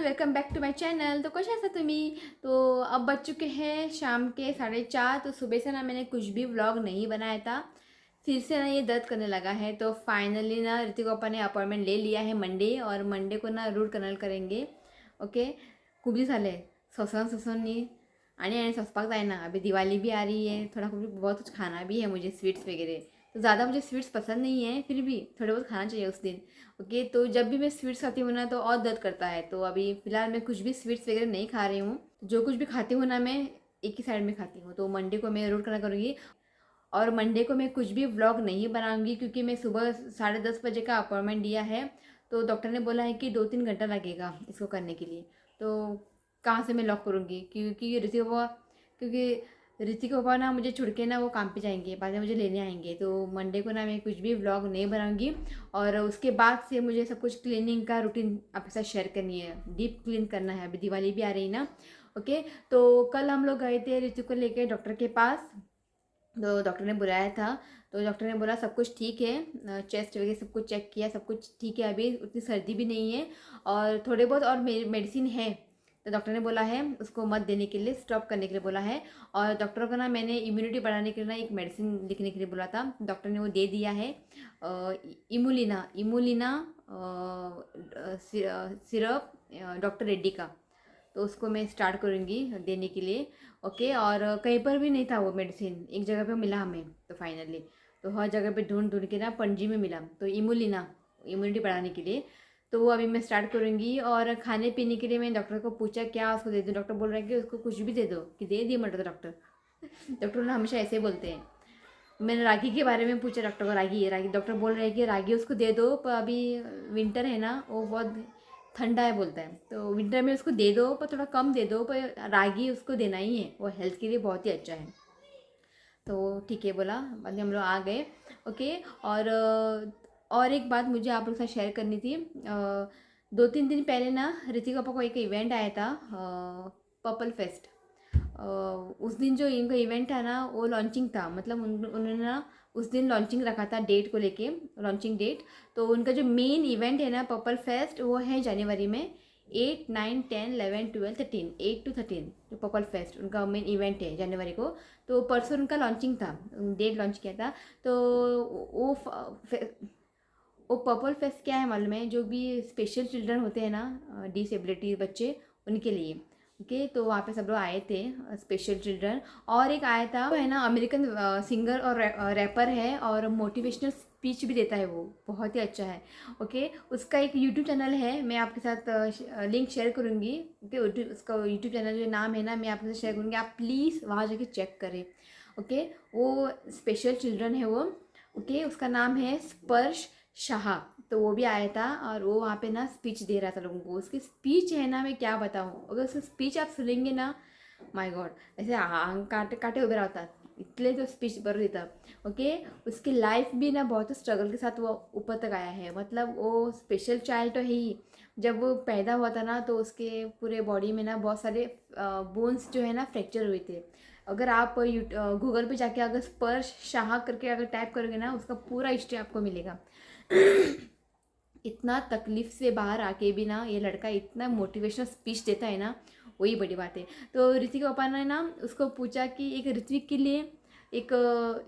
Welcome back to my channel. तो कैसे ऐसा तुम्ही तो अब बज चुके हैं शाम के 4:30। तो सुबह से ना मैंने कुछ भी व्लॉग नहीं बनाया था। फिर से ना ये दर्द करने लगा है। तो फाइनली ना ऋतिक पापा ने अपॉइंटमेंट ले लिया है मंडे, और मंडे को ना रूट कनाल करेंगे। ओके, खूप दिवस झाले ससनी आणि स्वयंपाक जाए ना। अभी दिवाली भी आ रही है, थोड़ा कुछ बहुत कुछ खाना भी है मुझे, स्वीट्स वगैरह। तो ज़्यादा मुझे स्वीट्स पसंद नहीं है, फिर भी थोड़े बहुत खाना चाहिए उस दिन। ओके, तो जब भी मैं स्वीट्स खाती हूँ ना तो और दर्द करता है। तो अभी फ़िलहाल मैं कुछ भी स्वीट्स वगैरह नहीं खा रही हूँ। जो कुछ भी खाती हूँ ना मैं एक ही साइड में खाती हूँ। तो मंडे को मैं रूट कनाल करूँगी, और मंडे को मैं कुछ भी व्लॉग नहीं बनाऊंगी, क्योंकि मैं सुबह 10:30 बजे का अपॉइंटमेंट दिया है। तो डॉक्टर ने बोला है कि 2-3 घंटा लगेगा इसको करने के लिए। तो कहाँ से मैं लॉक करूँगी, क्योंकि ऋतिक पापा ना मुझे छोड़ के ना वो काम पे जाएंगे, बाद में मुझे लेने आएंगे। तो मंडे को ना मैं कुछ भी व्लॉग नहीं बनाऊंगी। और उसके बाद से मुझे सब कुछ क्लीनिंग का रूटीन आपके साथ शेयर करनी है, डीप क्लीन करना है। अभी दिवाली भी आ रही ना। ओके, तो कल हम लोग गए थे ऋतिक को लेके डॉक्टर के पास। तो डॉक्टर ने बुलाया था। तो डॉक्टर ने बोला सब कुछ ठीक है, चेस्ट वगैरह सब कुछ चेक किया, सब कुछ ठीक है, अभी उतनी सर्दी भी नहीं है, और थोड़े बहुत और मेडिसिन है। तो डॉक्टर ने बोला है उसको मत देने के लिए, स्टॉप करने के लिए बोला है। और डॉक्टर को ना मैंने इम्यूनिटी बढ़ाने के लिए ना एक मेडिसिन लिखने के लिए बोला था, डॉक्टर ने वो दे दिया है। इमुलिना इमुलिना सिरप, डॉक्टर रेड्डी का। तो उसको मैं स्टार्ट करूँगी देने के लिए। ओके, और कहीं पर भी नहीं था वो मेडिसिन, एक जगह पे मिला हमें। तो फाइनली तो हर जगह पे ढूंढ ढूंढ के ना पणजी में मिला। तो इमुलिना, इम्यूनिटी बढ़ाने के लिए। तो वो अभी मैं स्टार्ट करूँगी। और खाने पीने के लिए मैं डॉक्टर को पूछा क्या उसको दे दूँ। डॉक्टर बोल रहा है कि उसको कुछ भी दे दो, कि दे दिए मटर। डॉक्टर डॉक्टर ना हमेशा ऐसे बोलते हैं। मैंने रागी के बारे में पूछा डॉक्टर को, रागी डॉक्टर बोल रहे हैं कि रागी उसको दे दो, पर अभी विंटर है ना, वो बहुत ठंडा है बोलता है। तो विंटर में उसको दे दो, पर थोड़ा कम दे दो, पर रागी उसको देना ही है, वो हेल्थ के लिए बहुत ही अच्छा है। तो ठीक है बोला, बाद में हम लोग आ गए। ओके, और एक बात मुझे आप लोग के साथ शेयर करनी थी। 2-3 दिन पहले ना ऋतिक पापा को एक इवेंट आया था, पर्पल फेस्ट। उस दिन जो इनका इवेंट था ना वो लॉन्चिंग था, मतलब उन्होंने ना उस दिन लॉन्चिंग रखा था, डेट को लेके लॉन्चिंग डेट। तो उनका जो मेन इवेंट है ना पर्पल फेस्ट, वो है जनवरी में 8, 9, 10, 11, 12, 13, 8 to 13। जो पर्पल फेस्ट उनका मेन इवेंट है जनवरी को। तो परसों उनका लॉन्चिंग था, डेट लॉन्च किया था। तो वो वो पर्पल फेस्ट क्या है मालूम है, जो भी स्पेशल चिल्ड्रन होते हैं ना, डिसेबिलिटी बच्चे, उनके लिए। ओके, तो वहाँ पे सब लोग आए थे, स्पेशल चिल्ड्रन। और एक आया था वो है ना अमेरिकन सिंगर और रैपर है, और मोटिवेशनल स्पीच भी देता है, वो बहुत ही अच्छा है। ओके, उसका एक यूट्यूब चैनल है, मैं आपके साथ लिंक शेयर करूँगी। ओके, उसका यूट्यूब चैनल जो नाम है ना मैं आपके साथ शेयर करूँगी, आप प्लीज़ वहाँ जाके चेक करें। ओके, वो स्पेशल चिल्ड्रन है वो। ओके, उसका नाम है स्पर्श शाह। तो वो भी आया था, और वो वहाँ पे ना स्पीच दे रहा था लोगों को। उसकी स्पीच है ना मैं क्या बताऊँ, अगर उसकी स्पीच आप सुनेंगे ना, माय गॉड, ऐसे आंग काटे काटे उभे राहतात, इतने तो स्पीच बरं देतं। ओके, उसकी लाइफ भी ना बहुत स्ट्रगल के साथ वो ऊपर तक आया है। मतलब वो स्पेशल चाइल्ड तो है ही। जब वो पैदा हुआ था ना तो उसके पूरे बॉडी में ना बहुत सारे बोन्स जो है ना फ्रैक्चर हुए थे। अगर आप गूगल पे जाके अगर स्पर्श शाह करके अगर टाइप करोगे ना, उसका पूरा हिस्ट्री आपको मिलेगा। इतना तकलीफ से बाहर आके भी ना ये लड़का इतना मोटिवेशनल स्पीच देता है ना, वही बड़ी बात है। तो ऋतिक पापा ने ना उसको पूछा कि एक ऋत्विक के लिए एक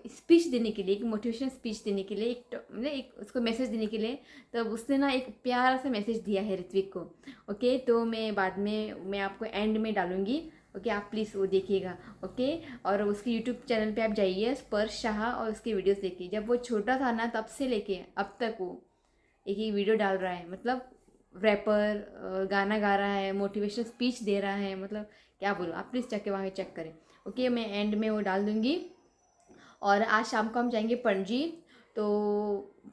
स्पीच देने के लिए, एक मोटिवेशनल स्पीच देने के लिए, मतलब एक उसको मैसेज देने के लिए। तब उसने ना एक प्यारा सा मैसेज दिया है ऋत्विक को। ओके, तो मैं बाद में मैं आपको एंड में डालूंगी। ओके, आप प्लीज़ वो देखिएगा। ओके, और उसके यूट्यूब चैनल पे आप जाइए, स्पर्श शाह, और उसके वीडियोस देखिए। जब वो छोटा था ना तब से लेके अब तक वो एक ही वीडियो डाल रहा है। मतलब रैपर, गाना गा रहा है, मोटिवेशनल स्पीच दे रहा है, मतलब क्या बोलूँ, आप प्लीज़ जाके वहाँ चेक करें। ओके, मैं एंड में वो डाल दूँगी। और आज शाम को हम जाएंगे पणजी। तो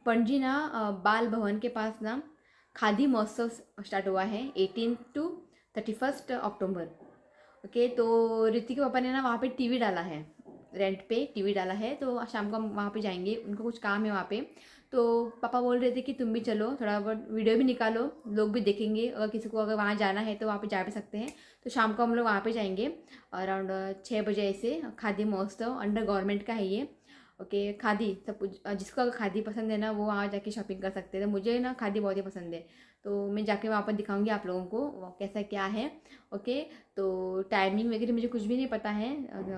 पणजी ना बाल भवन के पास ना खादी महोत्सव स्टार्ट हुआ है 18 to 31 अक्टूबर। ओके, तो ऋतिक के पापा ने ना वहाँ पे टीवी डाला है, रेंट पे टीवी डाला है। तो शाम को हम वहाँ पे जाएंगे, उनको कुछ काम है वहाँ पे। तो पापा बोल रहे थे कि तुम भी चलो, थोड़ा बहुत वीडियो भी निकालो, लोग भी देखेंगे, अगर किसी को अगर वहाँ जाना है तो वहाँ पे जा भी सकते हैं। तो शाम को हम लोग वहाँ पे जाएंगे अराउंड 6 बजे ऐसे। खादी महोत्सव अंडर गवर्नमेंट का है ये। ओके खादी सब कुछ, जिसको अगर खादी पसंद है ना वो वहाँ जाके शॉपिंग कर सकते हैं। तो मुझे ना खादी बहुत ही पसंद है, तो मैं जाके वहाँ पर दिखाऊंगी आप लोगों को वो कैसा क्या है। ओके, तो टाइमिंग वगैरह मुझे कुछ भी नहीं पता है,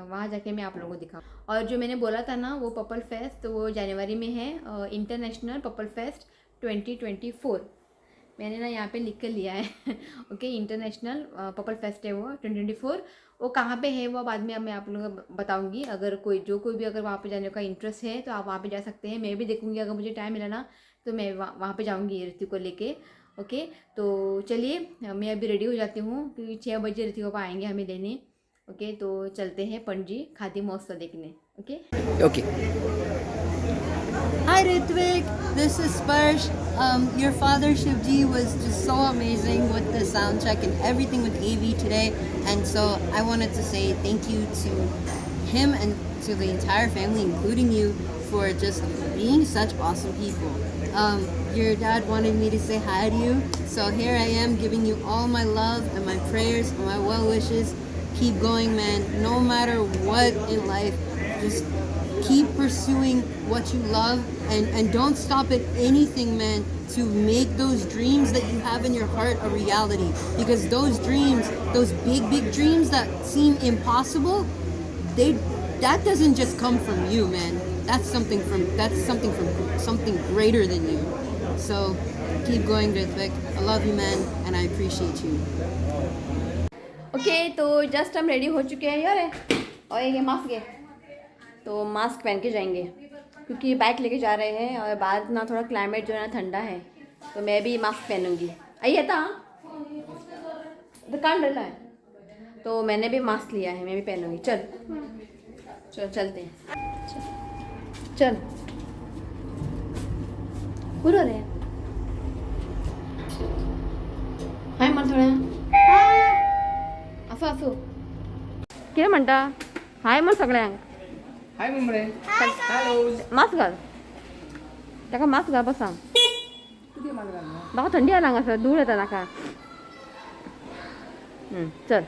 वहाँ जाके मैं आप लोगों को दिखाऊँ। और जो मैंने बोला था ना वो पर्पल फेस्ट, तो वो जनवरी में है, इंटरनेशनल पर्पल फेस्ट 2024। मैंने ना यहाँ पे लिख कर लिया है ओके, इंटरनेशनल पर्पल फेस्ट है वो 2024। वो कहाँ पे है वो बाद में मैं आप लोगों को बताऊंगी। अगर कोई भी अगर वहाँ पे जाने का इंटरेस्ट है तो आप वहाँ पे जा सकते हैं। मैं भी देखूंगी, अगर मुझे टाइम मिला ना तो मैं वहाँ पे जाऊँगी ऋतिक को लेके। ओके, तो चलिए मैं अभी रेडी हो जाती हूँ क्योंकि 6 बजे ऋतिक पापा आएंगे हमें लेने। ओके, तो चलते हैं पणजी खादी महोत्सव देखने। Okay okay. Hi Ritvik, this is Sparsh. Your father Shivji was just so amazing with the sound check and everything with AV today, and so I wanted to say thank you to him and to the entire family, including you, for just being such awesome people. Your dad wanted me to say hi to you, so here I am giving you all my love and my prayers and my well wishes. Keep going, man. No matter what in life, just keep pursuing what you love and don't stop at anything, man, to make those dreams that you have in your heart a reality. Because those dreams, those big dreams that seem impossible, that doesn't just come from you, man. That's something from something greater than you. So keep going, Ritvik. I love you, man, and I appreciate you. Okay, तो just हम ready हो चुके हैं यार, और ये mask है तो मास्क पहन के जाएंगे क्योंकि बाइक लेके जा रहे हैं और बाद ना थोड़ा क्लाइमेट जो है ना ठंडा है, तो मैं भी मास्क पहनूंगी। आइए था दुकान डला है, तो मैंने भी मास्क लिया है, मैं भी पहनूंगी। चल चल चलते हैं, चल पूरा रहे हाय मन थोड़ा असो असो किती म्हणता हाय मग सगळ्यांक हाय मुंबरे हॅलो मास्क घाल, ताका मास्क घाल बसा, किती माल घालना म्हाका थंडी आला हांगासर, धूळ येता नाका। चल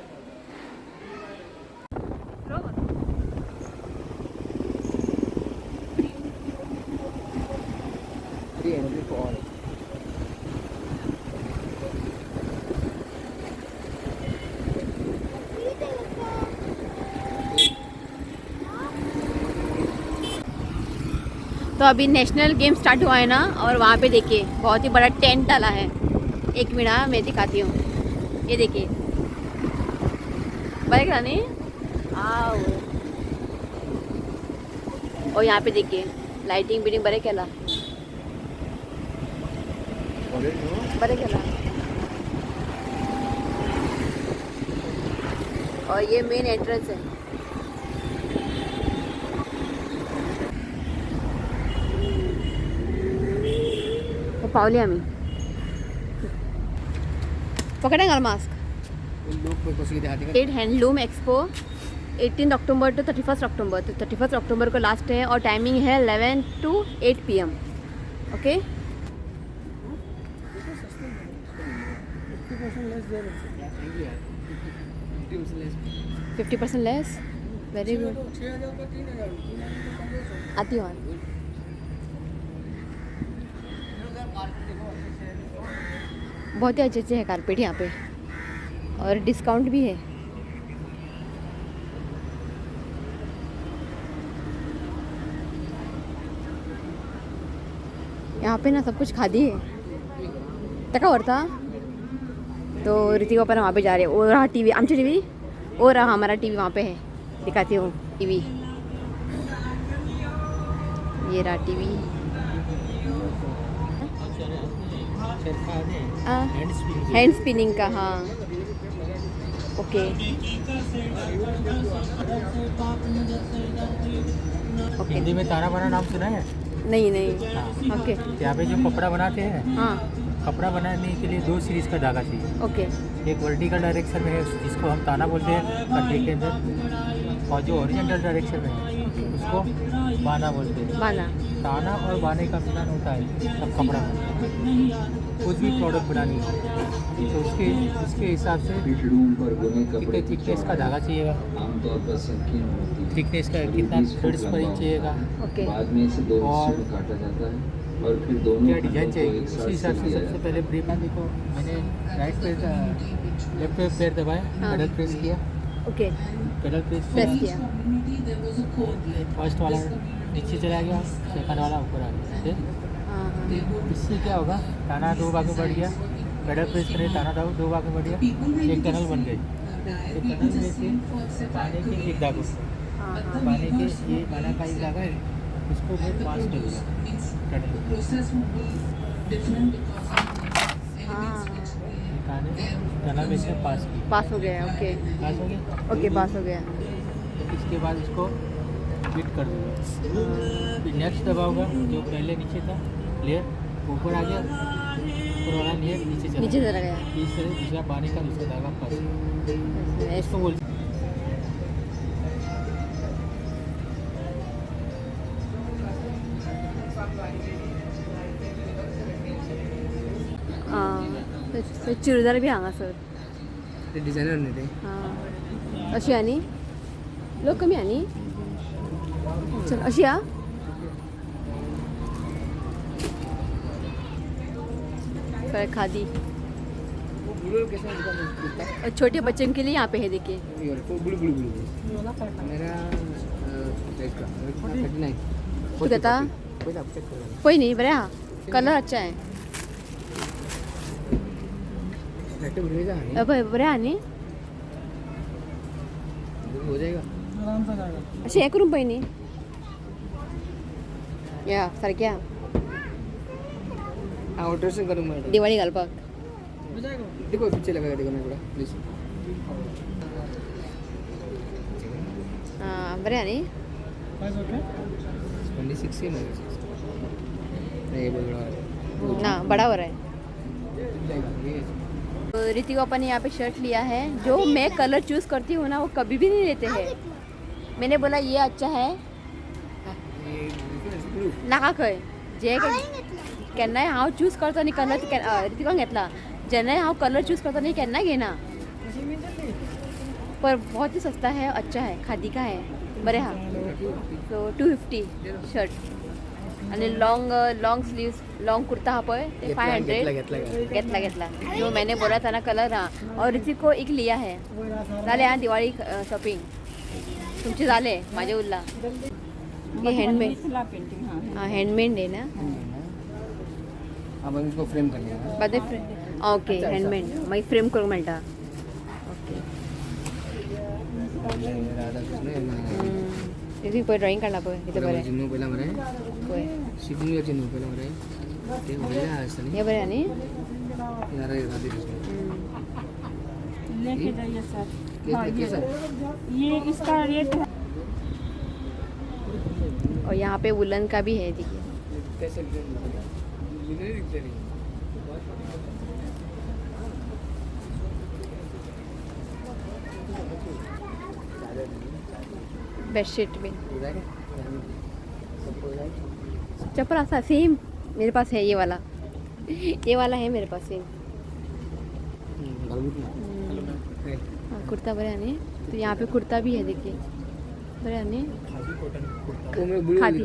तो अभी नेशनल गेम स्टार्ट हुआ है ना, और वहाँ पे देखिए बहुत ही बड़ा टेंट डाला है। एक मिनट मैं दिखाती हूँ, ये देखिए बड़े रानी आओ, और यहाँ पे देखिए लाइटिंग बिटिंग बड़े केला बड़े केला, और ये मेन एंट्रेंस है। पावली आम्ही पकडा घाल mask. State handloom expo 18 October to 31 October, तो 31 अक्टूबर को लास्ट है और टाइमिंग है 11 to 8 PM। Okay 50% less, very good. आती हूँ बहुत ही अच्छे अच्छे है कारपेट यहाँ पे, और डिस्काउंट भी है। यहाँ पे ना सब कुछ खादी है तका वरता, तो ऋतिक पापा वहाँ पे जा रहे हैं। और रहा टीवी, आमची टीवी, और रहा हमारा टीवी वहाँ पे है, दिखाती हूँ टीवी, ये रहा टीवी। हैंड स्पिनिंग का, हाँ ओके ओके। हिंदी में तारा बना नाम सुना है? नहीं नहीं ओके। यहाँ पे जो कपड़ा बनाते हैं, हाँ कपड़ा बनाने के लिए 2 सीरीज का धागा चाहिए। ओके एक वर्टिकल डायरेक्शन में है जिसको हम ताना बोलते हैं कंधे के अंदर, और जो ओरिजेंटल डायरेक्शन में है उसको बाना बोलते हैं। बाना। ताना और बाने का मिलान होता है तब कपड़ा बनता है। कुछ भी प्रोडक्ट बनानी हो तो उसके हिसाब से कितने थिकनेस का धागा चाहिएगा, थिकनेस का कितना थ्रेड्स पर इंच चाहिएगा, ओके। और क्या डिजाइन चाहिए उसी हिसाब से सबसे पहले ब्रेक देखो मैंने राइट पैर लेफ्ट पैर दबाया, हाँ। पेडल प्रेस किया, ओके, पेडल प्रेस प्रेस किया। फर्स्ट वाला नीचे चला गया, सेकंड वाला ऊपर आ गया। ठीक? हाँ हाँ। इससे क्या होगा, ताना 2 भाग में बढ़ गया, पेडल प्रेस करें ताना 2 भाग में बढ़ गया, एक टनल बन गई। एक टनल में से पानी के एक धागो, हाँ हाँ। पानी के ये बाना का एक धागा है, इसको मैं पास करूँगा टनल हाँ, टनल में से पास की, पास हो गया। ओके पास हो गया। ओके, पास हो गया। इसके बाद इसको फिट कर दूँगा, फिर नेक्स्ट दबाऊँगा, जो पहले नीचे था लेयर ऊपर आ गया, ऊपर वाला लेयर नीचे चला नीचे चला गया। इस तरह दूसरा पानी का दूसरा धागा फंस ऐसे। इसको बोल चुडीदार बी हांगासर। ते डिझायनर नाही ते हां, अशी आनी लोक कमी आनी चल अशी हा। पर खादी और छोटे बच्चों के लिए यहाँ पे है, देखिए। तू कहता कोई नहीं, बरे हाँ, कलर अच्छा है। अब बरे आनी हो जाएगा अशी हे करून पळय न्ही या सारक्या ऑल्ट्रेशन करून मला दिवाळी घालपाक। देखो पीछे लगा देखो मैं थोड़ा प्लीज हां, बरे आनी 26 है नहीं बोल ना बड़ा हो रहा है। ऋतिक अपन ने यहाँ पे शर्ट लिया है, जो मैं कलर चूज़ करती हूँ ना वो कभी भी नहीं लेते हैं। मैंने बोला ये अच्छा है नाका खंय जे केन्नाय हांव चूज करता न्ही कलर ऋतिकान घेतला, जेन्नाय हांव कलर चूज करता न्ही केन्ना घेना, पर बहुत ही सस्ता है, अच्छा है, खादी का है, बरे हाँ। तो 250 शर्ट आणि लॉन्ग स्लीव्स लॉन्ग कुर्ता हा पळय ते 500 घेतला जो मैंने बोला था ना कलर। हाँ, और ऋतिक को एक लिया है। झाले हाँ दिवाळी शॉपिंग तुमचे झाले, माझे उरला। ये हैंडमेड, हाँ हैंडमेड है ना। अब हम इसको फ्रेम करना है बाद ओके हैंडमेड मागीर फ्रेम करूंक मेळटा। ओके राधा कृष्ण ऋतिक पळय ड्रॉइंग काडला पळय कितें बरें चिन्ह पहिला मरे पळय शिपिंग चिन्ह पहिला मरे ते व्हडले आसता न्ही हे बरें आनी राधा कृष्ण लेके जाइए सर। हाँ, ये इसका रेट है। और यहाँ पे वुलन का भी है, देखिए। कैसे दिखते नहीं बेडशीट भी चप्पल ऐसा सेम मेरे पास है, ये वाला है मेरे पास सेम। हाँ, कुर्ता बड़े आने तो यहाँ पे कुर्ता भी है, देखिए बड़े आने khadi.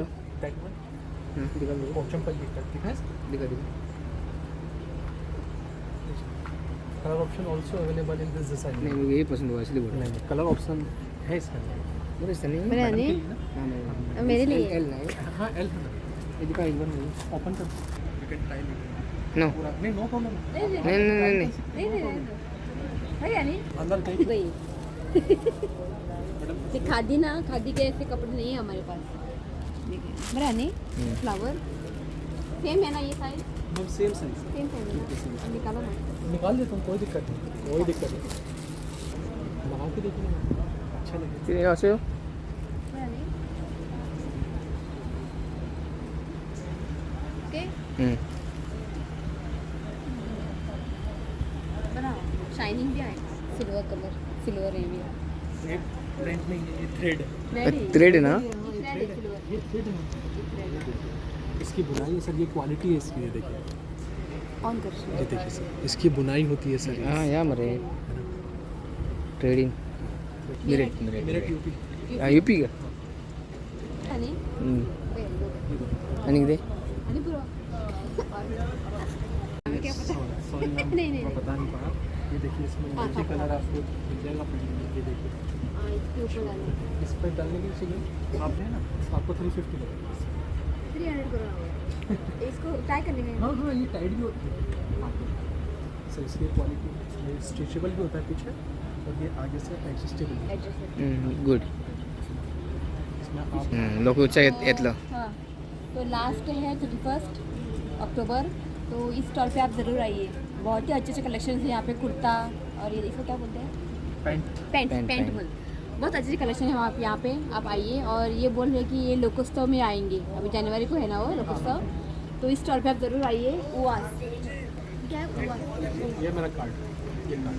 Colour option also available in this design. नहीं मुझे यही पसंद हुआ इसलिए बोल रहा हूँ। कलर ऑप्शन है इसका मेरे से नहीं बड़े आने हाँ मेरे लिए एल नहीं हाँ एल ये दिखा एक बार ओपन कर यू कैन ट्राई नो नहीं नो प्रॉब्लम नहीं है यानी अंदर कहीं गई ये खादी ना, खादी के ऐसे कपड़े नहीं है हमारे पास, देखिए बड़ा नहीं फ्लावर सेम है ना ये size same size same size निकालो ना, निकाल देता हूँ, कोई दिक्कत नहीं, कोई दिक्कत नहीं, लगा के देखिए अच्छा लगेगा। फिर यहाँ से ओके बना शाइनिंग भी आएगा, सिल्वर कलर, सिल्वर है भी प्रिंट नहीं है, ये थ्रेड है थ्रेड है ना, इसकी बुनाई है सर, ये क्वालिटी है इसकी, ये देखिए, ऑन कर ये देखिए सर, इसकी बुनाई होती है सर। हाँ या मरे ट्रेडिंग मेरठ यूपी। यूपी का आणि दे सॉरी मैम, मैं बता नहीं पाया। ये देखिए, इसमें मल्टी कलर आपको मिल जाएगा प्रिंट में, ये देखिए। इस पर डालने की चाहिए आपने ना, आपको 350 लगेगा। 300 करो इसको ट्राई करने में। हाँ हाँ, ये टाइट भी होती है सर, इसकी क्वालिटी, ये स्ट्रेचेबल भी होता है पीछे, और ये आगे से एडजस्टेबल है। गुड इसमें आप लोक येतलं हाँ, तो लास्ट है 31 अक्टूबर, तो इस स्टॉल पे आप ज़रूर आइए। बहुत ही अच्छे अच्छे कलेक्शन हैं यहाँ पे, कुर्ता और ये इसको क्या बोलते हैं, pant. Pant pant, pant pant. बोल। बहुत अच्छे कलेक्शन है आप यहाँ पे, आप आइए। और ये बोल रहे हैं कि ये लोकोत्सव में आएंगे, अभी जनवरी को है ना वो लोकोत्सव, तो इस स्टॉल पे आप ज़रूर आइए। उवास क्या है उवास? ये मेरा कार्ड, ये कार्ड।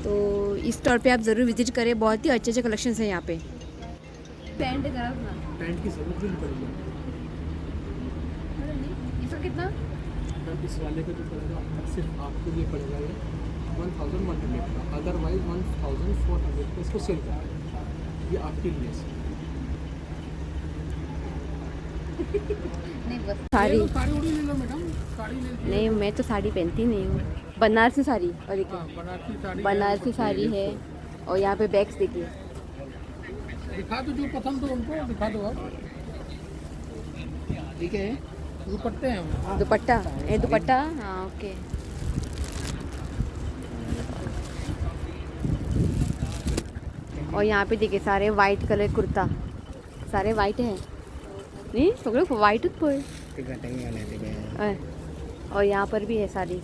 तो इस स्टॉल पे आप ज़रूर विजिट करें, बहुत ही अच्छे अच्छे कलेक्शन हैं यहाँ पे। पैंट करा ना, पैंट की जरूरत भी नहीं पड़ेगी इसका कितना? मैम। इस वाले का जो पड़ेगा सिर्फ आपके लिए पड़ेगा ये 1100 का, अदरवाइज 1400 का इसको सेल करें, ये आपके लिए सर। नहीं बस साड़ी, साड़ी उड़ी ले लो मैडम, साड़ी ले लो। नहीं मैं तो साड़ी पहनती नहीं हूँ, बनारसी साड़ी। और देखिए बनारसी साड़ी, बनारसी साड़ी है, और यहाँ पे बैग्स देखिए। दिखा दो जो पसंद हो उनको, दिखा दो आप। ठीक है, दुपट्टे हैं वो। दुपट्टा, ये दुपट्टा, हाँ ओके। और यहाँ पे देखिए सारे वाइट कलर कुर्ता, सारे वाइट हैं, नहीं सगळे वाइटच पण। और यहाँ पर भी है साड़ी।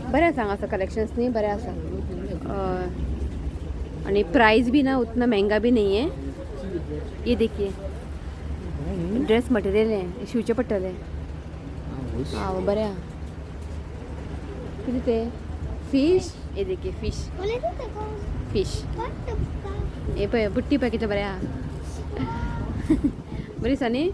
बरं आहे सांगा असं कलेक्शन्स नाही बरं आहे असं, आणि प्राइस भी ना उतना महंगा भी नहीं है। ये देखिए ड्रेस मटेरियल है, शिवचे पट्टल आहे, हाँ वो बरं आहे। किती ते फिश, ये देखिए फिश फिश, ये बुट्टी पॅकेट बरं आहे बरी सनी।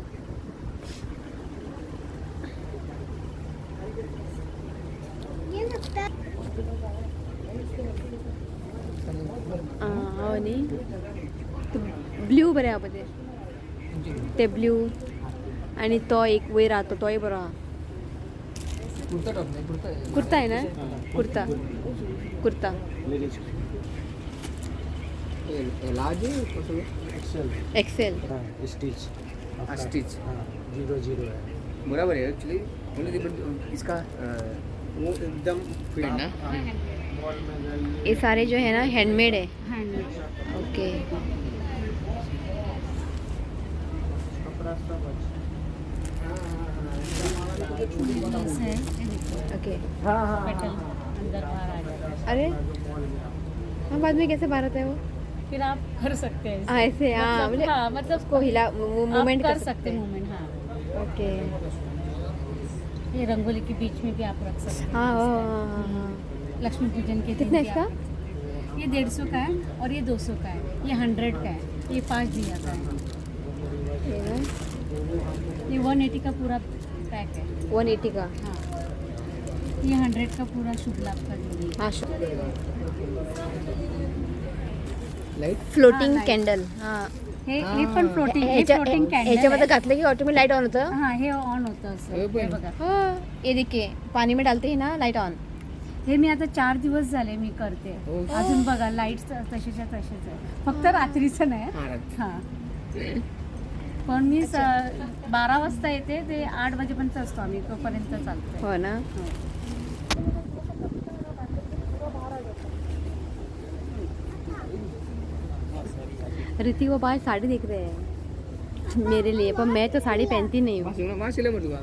हो नी ब्ल्यू बरे हा मध्ये ते ब्ल्यू, आणि तो एक वयर राहतो तोही बरो हा। कुर्ता टॉप नहीं, कुर्ता है। कुर्ता आहे ना, kurta kurta large XL. XL. हाँ, स्टिच। स्टिच हाँ, 00 है। बराबर है एक्चुअली, इसका वो एकदम फिट ना। मॉल में जाइए। ये सारे जो है ना हैंडमेड है। ओके कपड़ा सब अच्छा। ओके। हाँ हाँ हाँ। अरे हाँ, बाद में कैसे भारत है वो? फिर आप कर सकते हैं हाँ ऐसे, हाँ मतलब, हाँ, मतलब उसको हिला मूवमेंट आप कर सकते हैं हैं। मूवमेंट। हाँ, ओके। ये रंगोली के बीच में भी आप रख सकते हैं। हाँ हाँ हाँ हाँ हाँ। लक्ष्मी पूजन के दिन कितना भी इसका? आप- ये 150 का है, और ये 200 का है, ये 100 का है, ये 5 दिया का है, ये ना ये 180 का पूरा पैक है। 180 का। हाँ, ये 100 का पूरा शुभ लाभ का जो है। हाँ लाईट फ्लोटिंग light. कॅन्डल। हाँ हे पण फ्लोटिंग, हे ह्याच्या- फ्लोटिंग कॅन्डल ह्याच्यामध्ये घातलं की ऑटोमॅटिक लाईट ऑन होतं। हाँ, हे ऑन होतं असं, हे बघा। हाँ ये देखिए पानी में डालते ही ना लाइट ऑन। हे मी आता 4 दिवस झाले मी करते, अजून बघा लाईट तशीच्या तशीच आहे, फक्त रात्रीचं नाही। हां, पण मी 12 वाजता येते, ते 8 वाजेपर्यंत असतो आम्ही, तोपर्यंत चालतो। हो ना। ऋतिक वो बाहर साड़ी देख रहे हैं मेरे लिए, पर मैं तो साड़ी पहनती नहीं हूँ। वाशिला मग तुला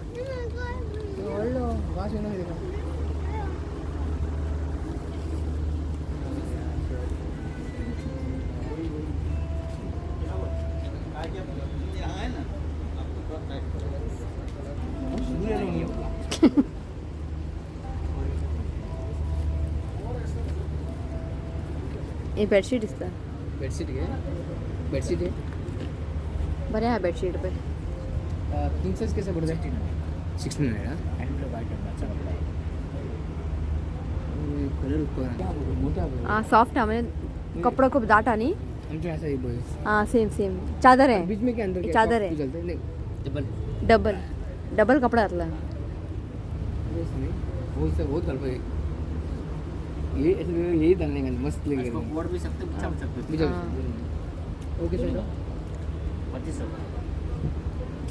हे बेडशीट दिसता बेडशीट घे बेडशीट आहे बरं आहे हा बेडशीट पण किंग साइज कैसे पड़ता है 16 है ना कलर ऊपर मोठा हां सॉफ्ट आहे म्हणजे कपडा खूप दाट आणि आमच्या ऐसा ही बोल हां सेम सेम चादर आहे बीच में के अंदर ये क्या चादर soft है। चलता है नहीं डबल डबल कपडा घातला वो इससे बहुत गलत है ये यही डालने का मस्त लगेगा बोर्ड भी सकते बिछा भी सकते बिजा हाँ। ओके सर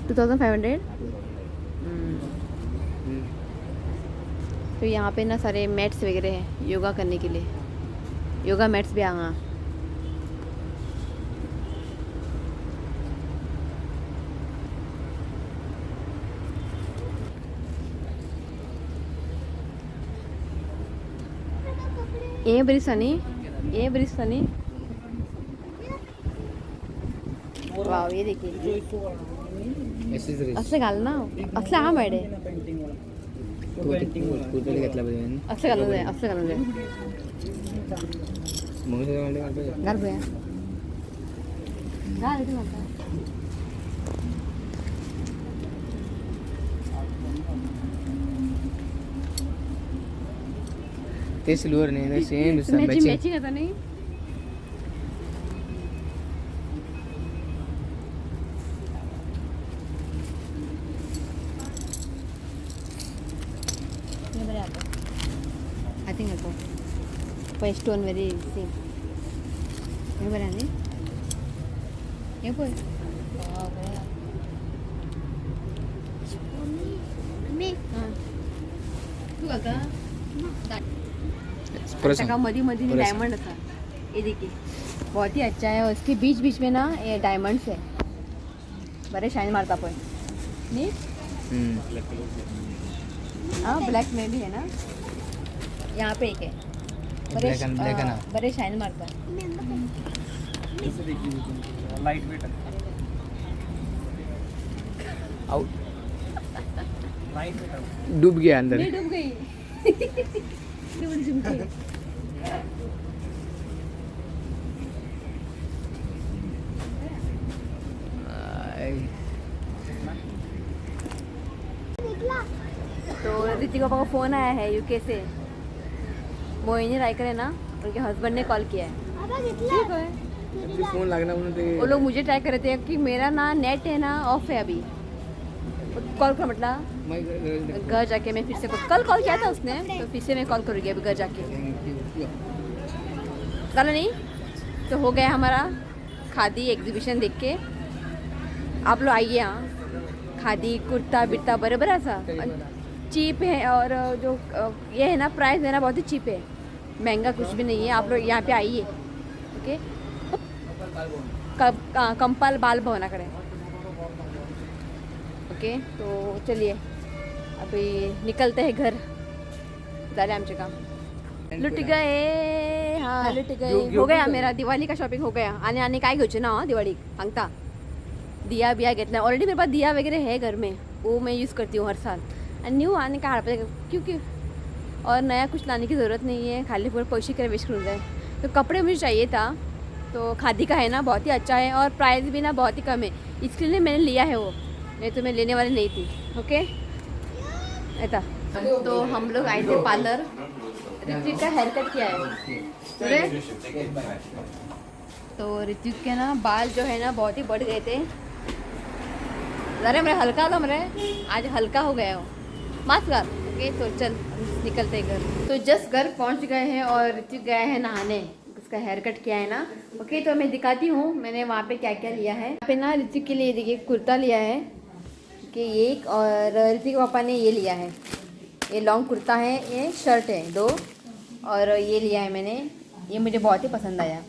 2500 तो यहाँ पे ना सारे मैट्स वगैरह हैं योगा करने के लिए योगा मैट्स भी हाँ ये बरी सनी वाव ये देखिए एक्सेसरीज असं घाल ना असलं हा मॅडे कुर्ता घेतला पाहिजे असं घालून जाय मग घाल बया घाल इथे घालता ते सिल्वर नाही सेम मॅचिंग आता नाही I think I'll go. For stone very same. हे बरं आहे हे बोल तू आता का मधी डायमंड था ये देखिए बहुत ही अच्छा है और इसके बीच बीच में ना ये डायमंड्स है बड़े शाइन मारता पण नहीं हाँ ब्लैक में भी है ना यहाँ पे एक है बड़े शाइन मारता light weight out light weight डूब गया अंदर मैं डूब गई इतनी बड़ी झुमकी तो ऋतिका पापा का फ़ोन आया है यूके से मोहिनी रायकर है ना उनके हस्बैंड ने कॉल किया है ठीक है फोन लागना म्हणून ते वो लोग मुझे ट्राई कर रहे थे कि मेरा ना नेट है ना ऑफ है अभी कॉल कर मतलब घर जाके मैं फिर से कल कॉल किया था उसने तो फिर से मैं कॉल करूँगी अभी घर जाके चलो नहीं तो हो गया हमारा खादी एग्जीबिशन देख के आप लोग आइए यहाँ खादी कुर्ता बिर्ता बराबर ऐसा चीप है और जो ये है ना प्राइस है ना बहुत ही चीप है महंगा कुछ भी नहीं है आप लोग यहाँ पे आइए ओके कंपाल बाल भवनाकडे ओके तो चलिए अभी निकलते हैं घर झाले आमचे काम लुट गए हाँ लुट गए हो गया मेरा दिवाली का शॉपिंग हो गया आणि काय घ्यायचे ना दिवाळी सांगता दिया बिया घेतला ऑलरेडी मेरे पास दिया वगैरह है घर में वो मैं यूज़ करती हूँ हर साल एंड न्यू आने का क्योंकि और नया कुछ लाने की ज़रूरत नहीं है खाली पूरे पैसे कर वेस्ट कर जाए तो कपड़े मुझे चाहिए था तो खादी का है ना बहुत ही अच्छा है और प्राइस भी ना बहुत ही कम है इसके लिए मैंने लिया है वो नहीं तो मैं लेने वाली नहीं थी ओके ऐसा तो हम लोग आए थे पार्लर ऋतिक का हेयर कट किया है तो ऋतिक के ना बाल जो है ना बहुत ही बढ़ गए थे अरे मेरा हल्का लो मेरे आज हल्का हो गया हो मास्क कर ओके तो चल निकलते हैं घर तो जस्ट घर पहुंच गए हैं और ऋतिक गया है नहाने उसका हेयर कट किया है ना ओके तो मैं दिखाती हूँ मैंने वहाँ पे क्या क्या लिया है यहाँ पे ना ऋतिक के लिए देखिए कुर्ता लिया है कि एक और ऋतिक पापा ने ये लिया है ये लॉन्ग कुर्ता है ये शर्ट है 2 और ये लिया है मैंने ये मुझे बहुत ही पसंद आया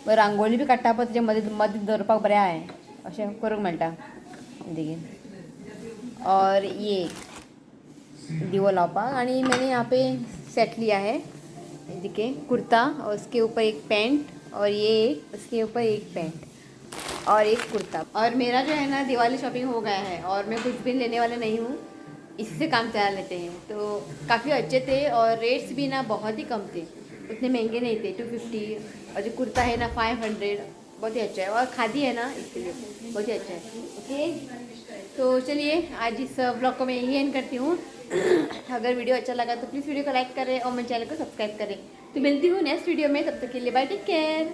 व रांगोळी भी काढता पण त्याच्या मध्ये दरपाक बऱ्या आहे असे करूक मेळटा देखिए और ये दिवो लावपाक आणि मैंने यहाँ पे सेट लिया है देखिए कुर्ता और उसके ऊपर एक पैंट और ये एक उसके ऊपर एक पैंट और एक कुर्ता और मेरा जो है ना दिवाली शॉपिंग हो गया है और मैं कुछ भी लेने वाले नहीं हूँ इससे काम चला लेते हैं तो काफ़ी अच्छे थे और रेट्स भी ना बहुत ही कम थे तो उतने महंगे नहीं थे, 250। और जो कुर्ता है ना 500, बहुत ही अच्छा है। और खादी है ना, इसके लिए बहुत ही अच्छा है। ओके, तो चलिए आज इस ब्लॉग को मैं यही एंड करती हूँ। अगर वीडियो अच्छा लगा तो प्लीज़ वीडियो को लाइक करें और मेरे चैनल को सब्सक्राइब करें। तो मिलती हूँ नेक्स्ट वीडियो में, तब तक के लिए बाय, टेक केयर।